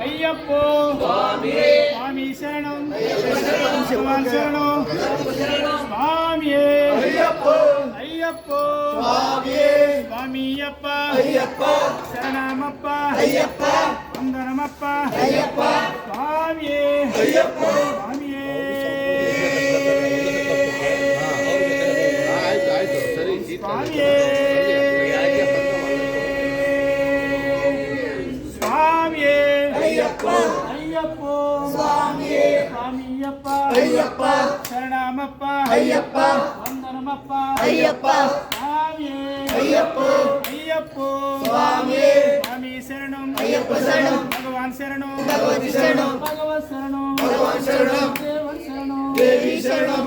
అయ్యప్పో స్వామి శరణం భగవాన్ శరణం స్వామియే అయ్యప్పో స్వామియప్ప శరణమప్ప వందనమప్ప స్వామియే స్వామియే స్వామియే స్వామియే అయ్యప్పో స్వామియప్ప శరణమప్ప వందనమప్ప స్వామియే అయ్యప్పో స్వామి శరణం భగవాన్ శరణం భగవత్ శరణం దేవి శరణం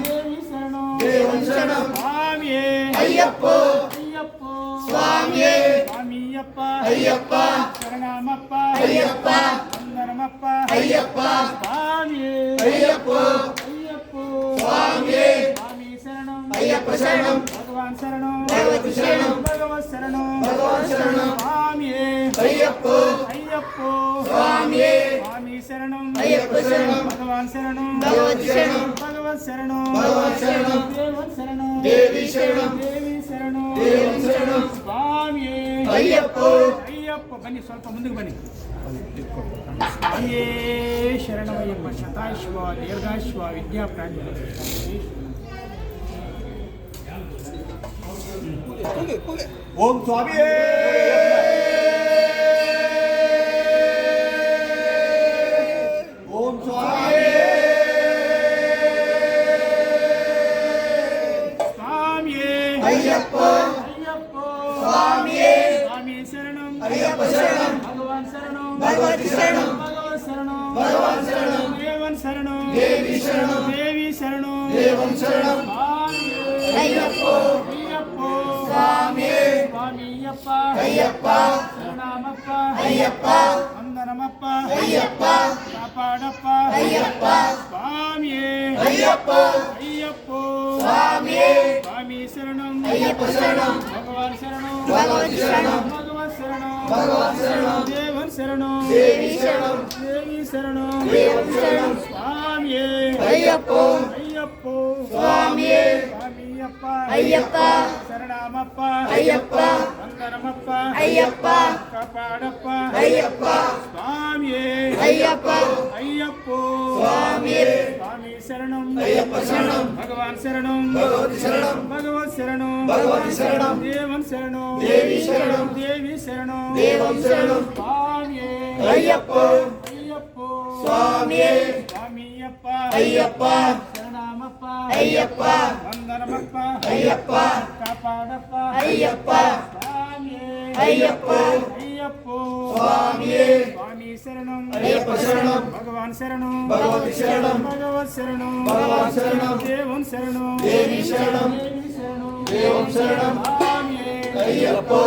స్వామియే అయ్యప్పో స్వామియప్ప శరణమప్ప వందనమప్ప స్వామియే అయ్యప్పో స్వామి శరణం భగవాన్ శరణం భగవత్ శరణం స్వామియే అయ్యప్పో స్వామి శరణం భగవాన్ శరణం భగవత్ శరణం దేవి శరణం స్వామియే అయ్యప్ప బన్ని స్వల్ప ముందుకు బన్ని స్వామియే శరణమయ్యప్ప శతాశ్వ దీర్ఘాశ్వ విద్యా ప్రాజ్ఞ ఓం స్వామియే ఓం స్వామియే స్వామియే అయ్యప్పో స్వామియే స్వామి శరణం అయ్యప్ప శరణం భగవాన్ శరణం భగవత్ శరణం భగవాన్ శరణం దేవన్ శరణం దేవి శరణం దేవం శరణం అయ్యప్పో స్వామియే స్వామియప్ప అయ్యప్ప శరణమప్ప అయ్యప్ప వందనమప్ప అయ్యప్ప కాపాడప్ప అయ్యప్ప స్వామియే అయ్యప్పో స్వామియే స్వామి శరణం అయ్యప్ప శరణం భగవాన్ శరణం భగవత్ శరణం భగవత్ శరణం దేవన్ శరణం దేవి శరణం దేవం శరణం స్వామియే అయ్యప్పో స్వామియే స్వామియప్ప అయ్యప్ప శరణమప్ప అయ్యప్ప వందనమప్ప అయ్యప్ప కాపాడప్ప అయ్యప్ప స్వామియే అయ్యప్ప స్వామియే స్వామి శరణం అయ్యప్ప శరణం భగవాన్ శరణం భగవత్ శరణం భగవత్ శరణం దేవన్ శరణం దేవి శరణం దేవం శరణం స్వామియే అయ్యప్పో స్వామియే స్వామియప్ప అయ్యప్ప శరణమప్ప అయ్యప్ప వందనమప్ప అయ్యప్ప కాపాడప్ప అయ్యప్ప స్వామియే అయ్యప్పో స్వామియే స్వామి శరణం అయ్యప్ప శరణం భగవాన్ శరణం భగవత్ శరణం భగవత్ శరణం దేవం శరణం దేవి శరణం దేవం శరణం స్వామియే అయ్యప్పో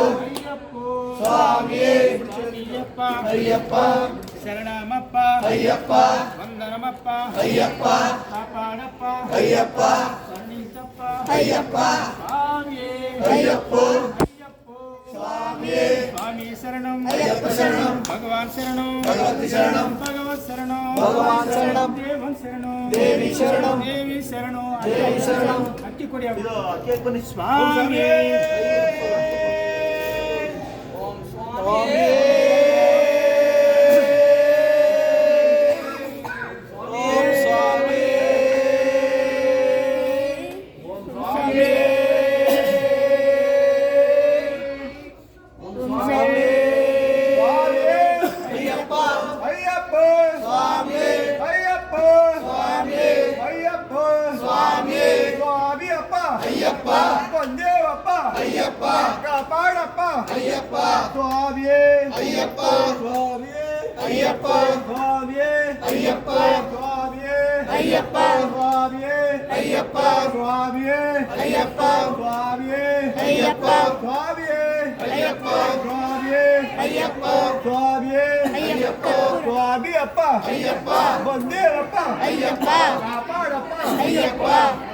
స్వామియే స్వామియప్ప అయ్యప్ప శరణమప్ప అయ్యప్ప వందనమప్ప అయ్యప్ప కాపాడప్ప అయ్యప్ప కరుణించప్ప అయ్యప్ప స్వామియే అయ్యప్పో స్వామియే స్వామి శరణం అయ్యప్ప శరణం భగవాన్ శరణం భగవత్ శరణం భగవత్ శరణం భగవాన్ శరణం దేవన్ శరణం దేవి శరణం దేవి శరణం అట్టి కొడి స్వామియే ఓం స్వామియే అయ్యప్ప కొందేవప్ప అయ్యప్ప కాపాడప్ప అయ్యప్ప స్వామియే అయ్యప్ప స్వామియే అయ్యప్ప స్వామియే అయ్యప్ప స్వామియే అయ్యప్ప స్వామియే అయ్యప్ప స్వామియే అయ్యప్ప స్వామియే అయ్యప్ప స్వామియే అయ్యప్ప స్వామియే అయ్యప్ప స్వామియే అయ్యప్ప స్వామియప్ప అయ్యప్ప వందేవప్ప అయ్యప్ప కాపాడప్ప అయ్యప్ప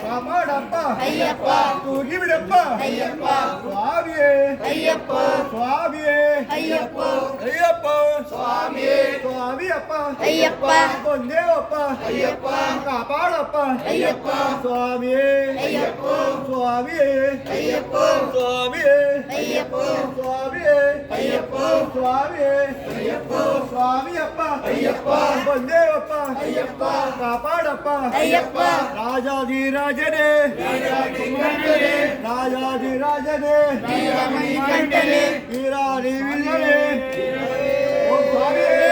కాపాడప్ప అయ్యప్ప తూగివిడప్ప అయ్యప్ప స్వామియే అయ్యప్ప స్వామియే అయ్యప్ప అయ్యప్ప స్వామియే ಸ್ವಾಮಿಯಪ್ಪ ಅಯ್ಯಪ್ಪ ಬಂದೇವಪ್ಪ ಅಯ್ಯಪ್ಪ ಕಾಪಾಡಪ್ಪ ಅಯ್ಯಪ್ಪ ಸ್ವಾಮಿಯೇ ಅಯ್ಯಪ್ಪ ಸ್ವಾಮಿಯೇ ಅಯ್ಯಪ್ಪ ಸ್ವಾಮಿಯೇ ಅಯ್ಯಪ್ಪ ಸ್ವಾಮಿಯೇ ಅಯ್ಯಪ್ಪ ಸ್ವಾಮಿಯೇ ಅಯ್ಯಪ್ಪ ಸ್ವಾಮಿಯಪ್ಪ ಅಯ್ಯಪ್ಪ ಬಂದೇವಪ್ಪ ಅಯ್ಯಪ್ಪ ಕಾಪಾಡಪ್ಪ ಅಯ್ಯಪ್ಪ ರಾಜಾಧಿರಾಜನೇ ರಾಜಾಧಿರಾಜನೇ ವೀರಮಣಿಕಂಠನೇ ವೀರಾದಿವಿಲ್ಲವೇ ಓಂ ಸ್ವಾಮಿಯೇ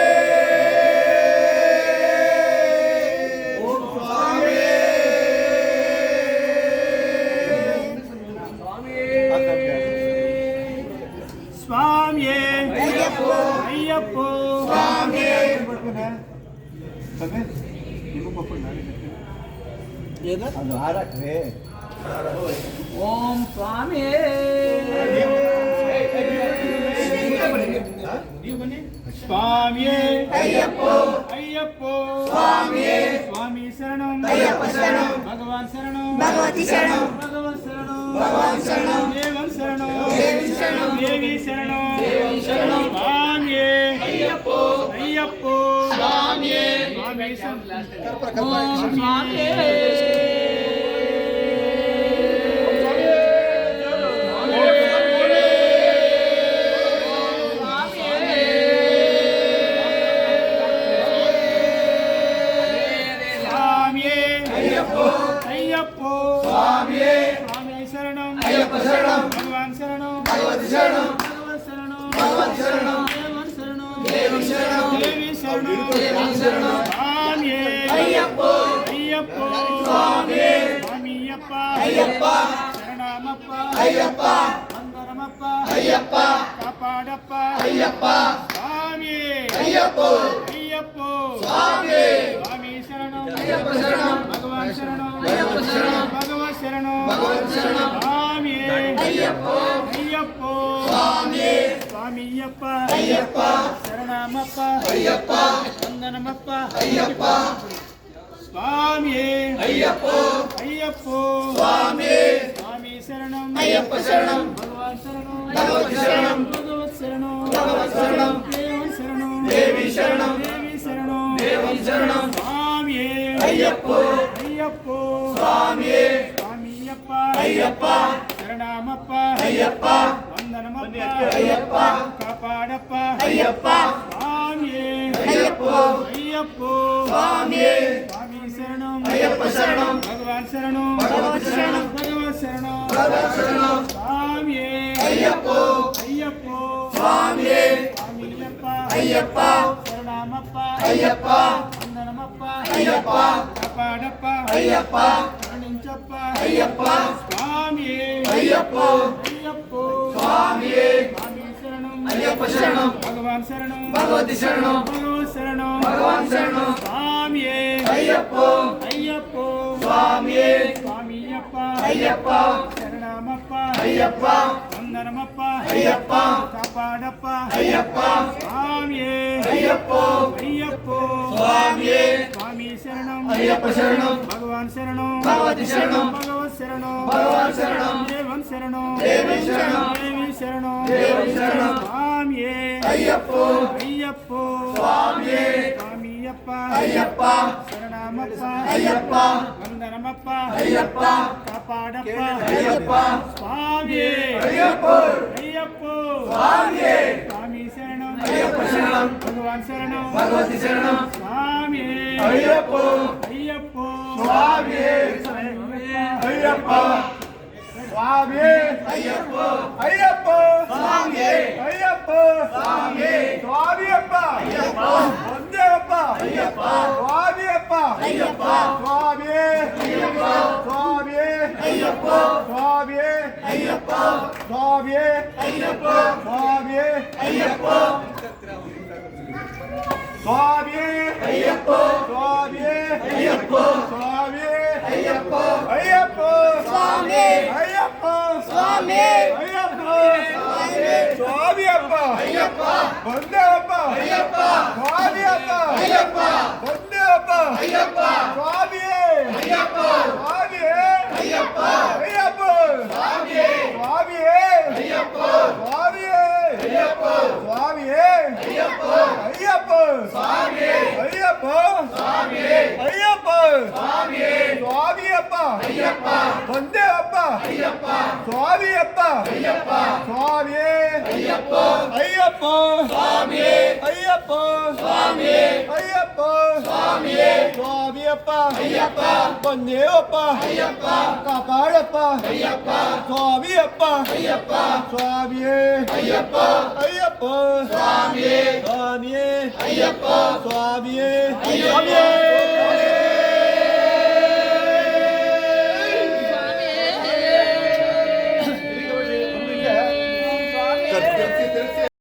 ಓಂ ಸ್ವಾಮಿಯೇ ಸ್ವಾಮಿಯೇ ಅಯ್ಯಪ್ಪ ಅಯ್ಯಪ್ಪ ಸ್ವಾಮಿಯೇ ಅದು ಹಾರಕ್ರೆ ಓಂ ಸ್ವಾಮಿ ಸ್ವಾಮಿಯೇ ಅಯ್ಯಪ್ಪ ಅಯ್ಯಪ್ಪ ಸ್ವಾಮಿಯೇ ಸ್ವಾಮಿ ಶರಣಂ ಅಯ್ಯಪ್ಪ ಶರಣಂ ಭಗವಾನ್ ಶರಣಂ ಭಗವತಿ ಶರಣಂ ಭಗವನ್ ಶರಣಂ ಭಗವಾನ್ ಶರಣಂ ದೇವನ್ ಶರಣಂ ದೇವಿ ಶರಣಂ ದೇವಿ ಶರಣಂ ದೇವಿ ಶರಣಂ ಸ್ವಾಮಿಯೇ ಅಯ್ಯಪ್ಪ ಅಯ್ಯಪ್ಪ ಸ್ವಾಮಿಯೇ ಸ್ವಾಮಿ ಶರಣಂ ಓಂ ಸ್ವಾಮಿಯೇ ಸ್ವಾಮಿಯೇ ಅಯ್ಯಪ್ಪ ಅಯ್ಯಪ್ಪ ಸ್ವಾಮಿಯೇ ಸ್ವಾಮಿ ಶರಣಂ ಅಯ್ಯಪ್ಪ ಶರಣಂ ಭಗವಾನ್ ಶರಣಂ ಭಗವತಿ ಶರಣಂ ಭಗವನ್ ಶರಣಂ ಭಗವತಿ ಶರಣಂ ದೇವನ್ ಶರಣಂ ದೇವಿ ಶರಣಂ ದೇವಿ ಶರಣಂ ದೇವಿ ಶರಣಂ ಸ್ವಾಮಿಯೇ ಅಯ್ಯಪ್ಪ ಅಯ್ಯಪ್ಪ ಸ್ವಾಮಿಯೇ ಸ್ವಾಮಿಯಪ್ಪ ಅಯ್ಯಪ್ಪ ಶರಣಮಪ್ಪ ಅಯ್ಯಪ್ಪ ವಂದನಮಪ್ಪ ಅಯ್ಯಪ್ಪ ಕಾಪಾಡಪ್ಪ ಅಯ್ಯಪ್ಪ ಸ್ವಾಮಿಯೇ ಅಯ್ಯಪ್ಪ ಅಯ್ಯಪ್ಪ ಸ್ವಾಮಿಯೇ ಸ್ವಾಮಿ ಶರಣಂ ಅಯ್ಯಪ್ಪ ಶರಣಂ ಭಗವಾನ್ ಶರಣಂ ಅಯ್ಯಪ್ಪ ಶರಣಂ ಭಗವತ್ ಶರಣಂ ಭಗವತಿ ಶರಣಂ ಸ್ವಾಮಿಯೇ ಅಯ್ಯಪ್ಪ ಅಯ್ಯಪ್ಪ ಸ್ವಾಮಿಯೇ ಸ್ವಾಮಿಯಪ್ಪ ಅಯ್ಯಪ್ಪ ಶರಣಮಪ್ಪ ಅಯ್ಯಪ್ಪ ವಂದನಮಪ್ಪ ಅಯ್ಯಪ್ಪ ಸ್ವಾಮಿಯೇ ಅಯ್ಯಪ್ಪ ಅಯ್ಯಪ್ಪ ಸ್ವಾಮಿಯೇ ಸ್ವಾಮಿ ಶರಣಂ ಅಯ್ಯಪ್ಪ ಶರಣಂ ಭಗವಾನ್ ಶರಣಂ ಭಗವತಿ ಶರಣಂ ಭಗವತ್ ಶರಣಂ ಭಗವತ್ ಶರಣಂ ದೇವನ್ ಶರಣಂ ದೇವಿ ಶರಣಂ ದೇವಿ ಶರಣಂ ದೇವನ್ ಶರಣಂ ಸ್ವಾಮಿಯೇ ಅಯ್ಯಪ್ಪ ಅಯ್ಯಪ್ಪ ಸ್ವಾಮಿಯೇ ಸ್ವಾಮಿಯಪ್ಪ ಅಯ್ಯಪ್ಪ ಶರಣಮಪ್ಪ ಅಯ್ಯಪ್ಪ ವಂದನಮಪ್ಪ ಅಯ್ಯಪ್ಪ ಕಾಪಾಡಪ್ಪ ಅಯ್ಯಪ್ಪ ಸ್ವಾಮಿಯೇ ಅಯ್ಯಪ್ಪ ಅಯ್ಯಪ್ಪ ಸ್ವಾಮಿಯೇ ಸ್ವಾಮಿ ಶರಣಂ ಅಯ್ಯಪ್ಪ ಶರಣಂ ಭಗವಾನ್ ಶರಣಂ ಭಗವತಿ ಶರಣಂ ಭಗವತ್ ಶರಣಂ ಭಗವತ್ ಶರಣಂ ಸ್ವಾಮಿಯೇ ಅಯ್ಯಪ್ಪ ಅಯ್ಯಪ್ಪ ಸ್ವಾಮಿಯೇ ಸ್ವಾಮಿಯಪ್ಪ ಅಯ್ಯಪ್ಪ ಶರಣಮಪ್ಪ ಅಯ್ಯಪ್ಪ ವಂದನಮಪ್ಪ ಅಯ್ಯಪ್ಪ ಕಾಪಾಡಪ್ಪ ಅಯ್ಯಪ್ಪ ಕರುಣಿಂಚಪ್ಪ ಅಯ್ಯಪ್ಪ ಸ್ವಾಮಿಯೇ ಅಯ್ಯಪ್ಪ ಅಯ್ಯಪ್ಪ ಸ್ವಾಮಿಯೇ ಸ್ವಾಮಿ ಶರಣಂ ಅಯ್ಯಪ್ಪ ಶರಣಂ ಭಗವಾನ್ ಶರಣಂ ಭಗವತಿ ಶರಣಂ ಭಗವತ್ ಶರಣಂ ಭಗವಾನ್ ಶರಣಂ ಸ್ವಾಮಿಯೇ ಅಯ್ಯಪ್ಪ ಅಯ್ಯಪ್ಪ ಸ್ವಾಮಿಯೇ ಸ್ವಾಮಿಯಪ್ಪ ಅಯ್ಯಪ್ಪ ಶರಣಮಪ್ಪ ಅಯ್ಯಪ್ಪ ವಂದನಮಪ್ಪ ಅಯ್ಯಪ್ಪ ಕಾಪಾಡಪ್ಪ ಅಯ್ಯಪ್ಪ ಸ್ವಾಮಿಯೇ ಅಯ್ಯಪ್ಪ ಅಯ್ಯಪ್ಪ ಸ್ವಾಮಿಯೇ ಸ್ವಾಮಿ ಶರಣಂ ಅಯ್ಯಪ್ಪ ಶರಣಂ ಭಗವಾನ್ ಶರಣಂ ಭಗವತಿ ಶರಣಂ ಭಗವತ್ ಶರಣಂ ಭಗವಾನ್ ಶರಣಂ ದೇವನ್ ಶರಣಂ ದೇವಿ ಶರಣಂ ದೇವಿ ಶರಣಂ ದೇವಿ ಶರಣಂ ಸ್ವಾಮಿಯೇ ಅಯ್ಯಪ್ಪ ಅಯ್ಯಪ್ಪ ಸ್ವಾಮಿಯೇ ಸ್ವಾಮಿಯಪ್ಪ ಅಯ್ಯಪ್ಪ ಶರಣಮಪ್ಪ ಅಯ್ಯಪ್ಪ ವಂದನಮಪ್ಪ ಅಯ್ಯಪ್ಪ ಕಾಪಾಡಪ್ಪ ಅಯ್ಯಪ್ಪ ಸ್ವಾಮಿಯೇ ಅಯ್ಯಪ್ಪ ಅಯ್ಯಪ್ಪ ಸ್ವಾಮಿಯೇ ಸ್ವಾಮಿ ಶರಣಂ ಅಯ್ಯಪ್ಪ ಶರಣಂ ಭಗವಾನ್ ಶರಣಂ ಭಗವತಿ ಶರಣಂ ಸ್ವಾಮಿಯೇ ಅಯ್ಯಪ್ಪ ಅಯ್ಯಪ್ಪ ಸ್ವಾಮಿಯೇ ಅಯ್ಯಪ್ಪ ಸ್ವಾಮಿಯೇ ಅಯ್ಯಪ್ಪ ಅಯ್ಯಪ್ಪ ಸ್ವಾಮಿಯೇ ಅಯ್ಯಪ್ಪ ಸ್ವಾಮಿಯೇ ಸ್ವಾಮಿಯಪ್ಪ ಅಯ್ಯಪ್ಪ ಒಂದೇವಪ್ಪ ಅಯ್ಯಪ್ಪ ಸ್ವಾಮಿಯಪ್ಪ ಅಯ್ಯಪ್ಪ ಸ್ವಾಮಿಯೇ ಅಯ್ಯಪ್ಪ ಸ್ವಾಮಿಯೇ ಅಯ್ಯಪ್ಪ ಸ್ವಾಮಿಯೇ ಅಯ್ಯಪ್ಪ ಸ್ವಾಮಿಯೇ ಅಯ್ಯಪ್ಪ ಸ್ವಾಮಿಯೇ ಅಯ್ಯಪ್ಪ ಸ್ವಾಮಿಯೇ ಅಯ್ಯಪ್ಪ ಸ್ವಾಮಿಯೇ ಅಯ್ಯಪ್ಪ ಸ್ವಾಮಿಯೇ ಅಯ್ಯಪ್ಪ ಅಯ್ಯಪ್ಪ ಸ್ವಾಮಿ ಅಯ್ಯಪ್ಪ ಸ್ವಾಮಿ ಅಯ್ಯಪ್ಪ ಸ್ವಾಮಿಯಪ್ಪ ಅಯ್ಯಪ್ಪ ಬಂದೇವಪ್ಪ ಅಯ್ಯಪ್ಪ ಸ್ವಾಮಿಯಪ್ಪ ಅಯ್ಯಪ್ಪ ಬಂದೇವಪ್ಪ ಅಯ್ಯಪ್ಪ ಸ್ವಾಮಿಯೇ ಅಯ್ಯಪ್ಪ ಸ್ವಾಮಿಯೇ ಅಯ್ಯಪ್ಪ ಅಯ್ಯಪ್ಪ ಸ್ವಾಮಿಯೇ ಸ್ವಾಮಿಯೇ ಅಯ್ಯಪ್ಪ ಸ್ವಾಮಿಯೇ ಅಯ್ಯಪ್ಪ ಸ್ವಾಮಿಯೇ ಅಯ್ಯಪ್ಪ ಅಯ್ಯಪ್ಪ ಸ್ವಾಮಿಯೇ ಅಯ್ಯಪ್ಪ ಸ್ವಾಮಿಯೇ ಅಯ್ಯಪ್ಪ ಸ್ವಾಮಿಯೇ ಸ್ವಾಮಿಯಪ್ಪ ಅಯ್ಯಪ್ಪ ಬಂದೇವಪ್ಪ ಅಯ್ಯಪ್ಪ ಸ್ವಾಮಿಯಪ್ಪ ಅಯ್ಯಪ್ಪ ಸ್ವಾಮಿಯೇ ಅಯ್ಯಪ್ಪ ಅಯ್ಯಪ್ಪ ಸ್ವಾಮಿಯೇ ಅಯ್ಯಪ್ಪ ಸ್ವಾಮಿಯೇ ಅಯ್ಯಪ್ಪ ಸ್ವಾಮಿಯೇ ಸ್ವಾಮಿಯಪ್ಪ ಅಯ್ಯಪ್ಪ ಬಂದೇವಪ್ಪ ಅಯ್ಯಪ್ಪ ಕಾಪಾಡಪ್ಪ ಅಯ್ಯಪ್ಪ ಸ್ವಾಮಿಯಪ್ಪ ಅಯ್ಯಪ್ಪ ಸ್ವಾಮಿಯೇ ಅಯ್ಯಪ್ಪ ಅಯ್ಯಪ್ಪ ಸ್ವಾಮಿಯೇ ಸ್ವಾಮಿಯೇ ಅಯ್ಯಪ್ಪ ಸ್ವಾಮಿಯೇ ಅಯ್ಯಪ್ಪ